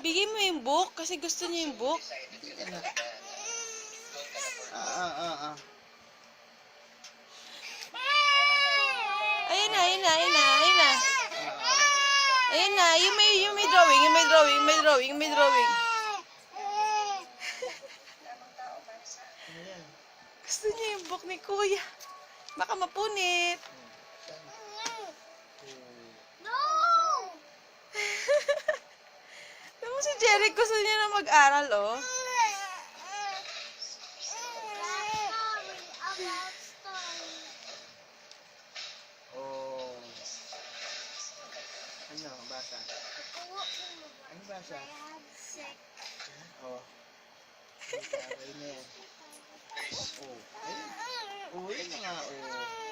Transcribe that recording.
Bigay mo yung book kasi gusto niya yung book. Ayun na, ayun na, ayun na, ayun na. Ayun na, yung may drawing, yung may drawing, yung may drawing, yung may drawing. Gusto niya yung book ni Kuya. Baka mapunit. No! Alam mo si Jeric gusto niya na mag-aral, oh. About story. Oh. Ano? Basa? Ano basa? I have sick. Oh. Ay na yan. Oh. Ayun. Oh, yun nga. Oh.